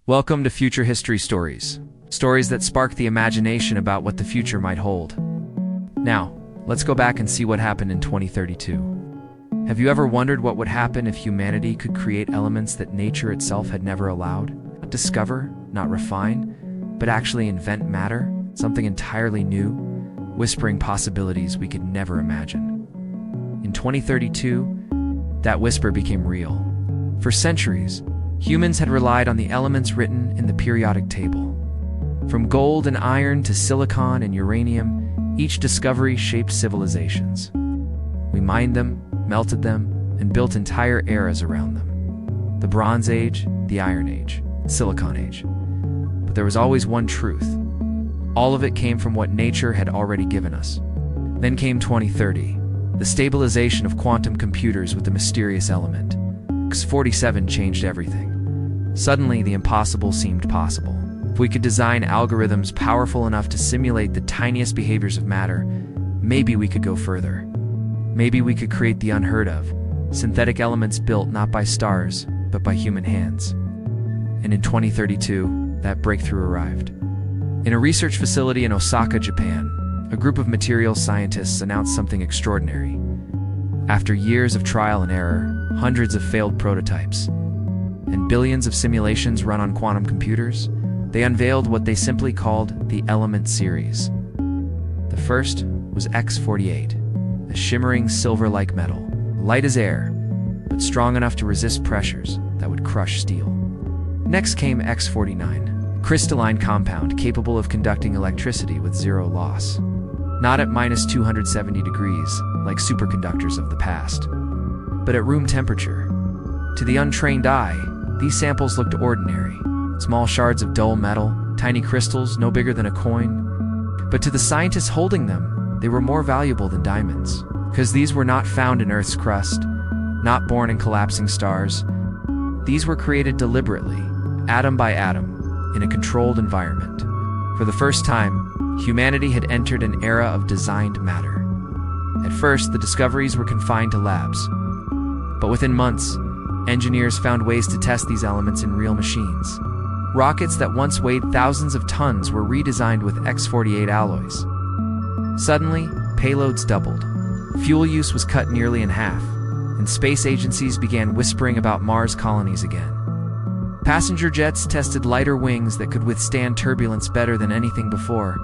Welcome to Future History Stories. Stories that spark the imagination about what the future might hold. Now, let's go back and see what happened in 2032. Have you ever wondered what would happen if humanity could create elements that nature itself had never allowed? Not discover, not refine, but actually invent matter, something entirely new, whispering possibilities we could never imagine. In 2032, that whisper became real. For centuries, humans had relied on the elements written in the periodic table. From gold and iron to silicon and uranium, each discovery shaped civilizations. We mined them, melted them, and built entire eras around them. The Bronze Age, the Iron Age, Silicon Age. But there was always one truth. All of it came from what nature had already given us. Then came 2030, the stabilization of quantum computers with the mysterious element. X-47 changed everything. Suddenly, the impossible seemed possible. If we could design algorithms powerful enough to simulate the tiniest behaviors of matter, maybe we could go further. Maybe we could create the unheard of, synthetic elements built not by stars, but by human hands. And in 2032, that breakthrough arrived. In a research facility in Osaka, Japan, a group of materials scientists announced something extraordinary. After years of trial and error, hundreds of failed prototypes, and billions of simulations run on quantum computers, they unveiled what they simply called the Element Series. The first was X-48, a shimmering silver-like metal, light as air, but strong enough to resist pressures that would crush steel. Next came X-49, a crystalline compound capable of conducting electricity with zero loss. Not at minus 270 degrees, like superconductors of the past, but at room temperature. To the untrained eye, these samples looked ordinary. Small shards of dull metal, tiny crystals no bigger than a coin. But to the scientists holding them, they were more valuable than diamonds, because these were not found in Earth's crust, not born in collapsing stars. These were created deliberately, atom by atom, in a controlled environment. For the first time, humanity had entered an era of designed matter. At first, the discoveries were confined to labs. But within months, engineers found ways to test these elements in real machines. Rockets that once weighed thousands of tons were redesigned with X-48 alloys. Suddenly, payloads doubled. Fuel use was cut nearly in half, and space agencies began whispering about Mars colonies again. Passenger jets tested lighter wings that could withstand turbulence better than anything before.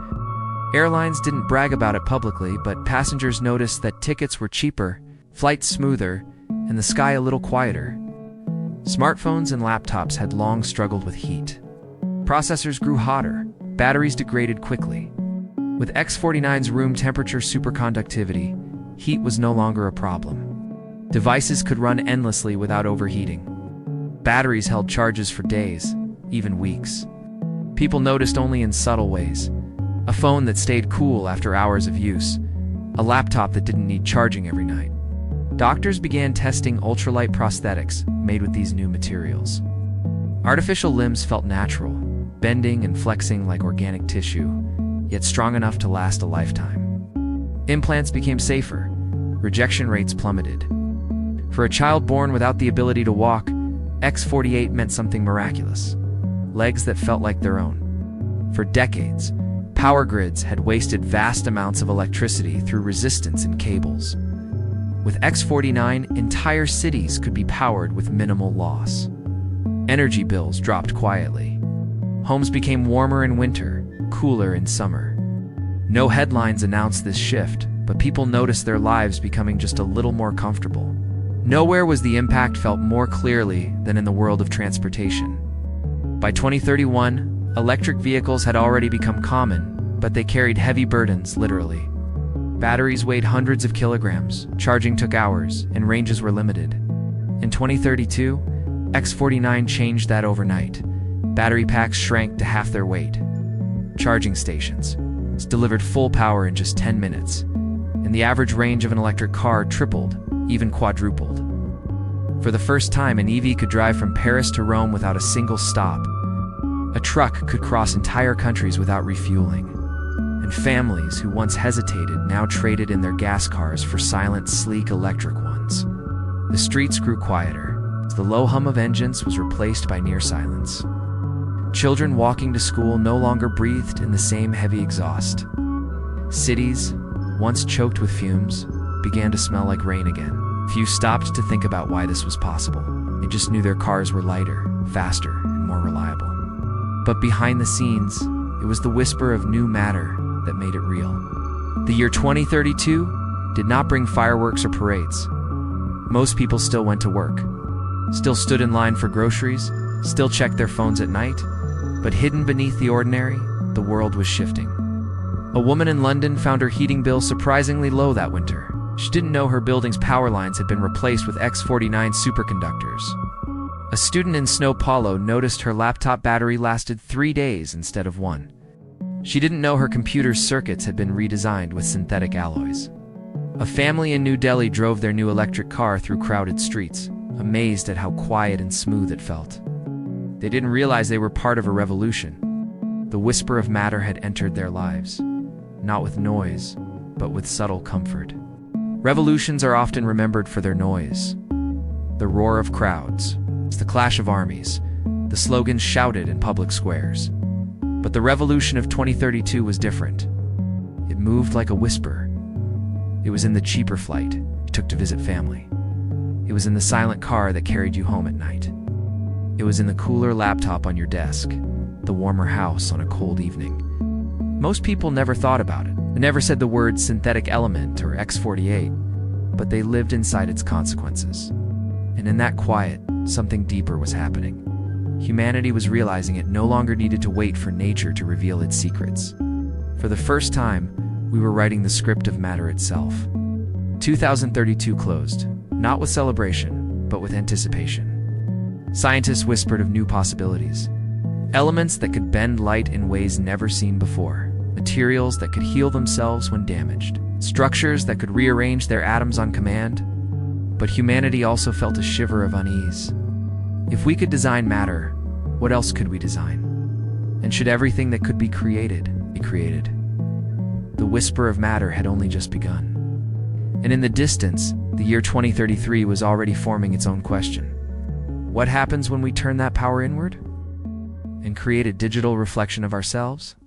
Airlines didn't brag about it publicly, but passengers noticed that tickets were cheaper, flights smoother, and the sky a little quieter. Smartphones and laptops had long struggled with heat. Processors grew hotter, batteries degraded quickly. With X-49's room temperature superconductivity, heat was no longer a problem. Devices could run endlessly without overheating. Batteries held charges for days, even weeks. People noticed only in subtle ways. A phone that stayed cool after hours of use. A laptop that didn't need charging every night. Doctors began testing ultralight prosthetics made with these new materials. Artificial limbs felt natural, bending and flexing like organic tissue, yet strong enough to last a lifetime. Implants became safer. Rejection rates plummeted. For a child born without the ability to walk, X-48 meant something miraculous. Legs that felt like their own. For decades, power grids had wasted vast amounts of electricity through resistance in cables. With X-49, entire cities could be powered with minimal loss. Energy bills dropped quietly. Homes became warmer in winter, cooler in summer. No headlines announced this shift, but people noticed their lives becoming just a little more comfortable. Nowhere was the impact felt more clearly than in the world of transportation. By 2031, electric vehicles had already become common, but they carried heavy burdens, literally. Batteries weighed hundreds of kilograms, charging took hours, and ranges were limited. In 2032, X-49 changed that overnight. Battery packs shrank to half their weight. Charging stations delivered full power in just 10 minutes, and the average range of an electric car tripled, even quadrupled. For the first time, an EV could drive from Paris to Rome without a single stop. A truck could cross entire countries without refueling. And families who once hesitated now traded in their gas cars for silent, sleek electric ones. The streets grew quieter. The low hum of engines was replaced by near silence. Children walking to school no longer breathed in the same heavy exhaust. Cities, once choked with fumes, began to smell like rain again. Few stopped to think about why this was possible. They just knew their cars were lighter, faster, and more reliable. But behind the scenes, it was the whisper of new matter that made it real. The year 2032 did not bring fireworks or parades. Most people still went to work, still stood in line for groceries, still checked their phones at night, but hidden beneath the ordinary, the world was shifting. A woman in London found her heating bill surprisingly low that winter. She didn't know her building's power lines had been replaced with X49 superconductors. A student in Sao Paulo noticed her laptop battery lasted 3 days instead of 1. She didn't know her computer's circuits had been redesigned with synthetic alloys. A family in New Delhi drove their new electric car through crowded streets, amazed at how quiet and smooth it felt. They didn't realize they were part of a revolution. The whisper of matter had entered their lives, not with noise, but with subtle comfort. Revolutions are often remembered for their noise. The roar of crowds, the clash of armies, the slogans shouted in public squares. But the revolution of 2032 was different. It moved like a whisper. It was in the cheaper flight you took to visit family. It was in the silent car that carried you home at night. It was in the cooler laptop on your desk, the warmer house on a cold evening. Most people never thought about it. They never said the words synthetic element or X48, but they lived inside its consequences. And in that quiet, something deeper was happening. Humanity was realizing it no longer needed to wait for nature to reveal its secrets. For the first time, we were writing the script of matter itself. 2032 closed, not with celebration, but with anticipation. Scientists whispered of new possibilities. Elements that could bend light in ways never seen before. Materials that could heal themselves when damaged. Structures that could rearrange their atoms on command. But humanity also felt a shiver of unease. If we could design matter, what else could we design? And should everything that could be created be created? The whisper of matter had only just begun. And in the distance, the year 2033 was already forming its own question. What happens when we turn that power inward and create a digital reflection of ourselves?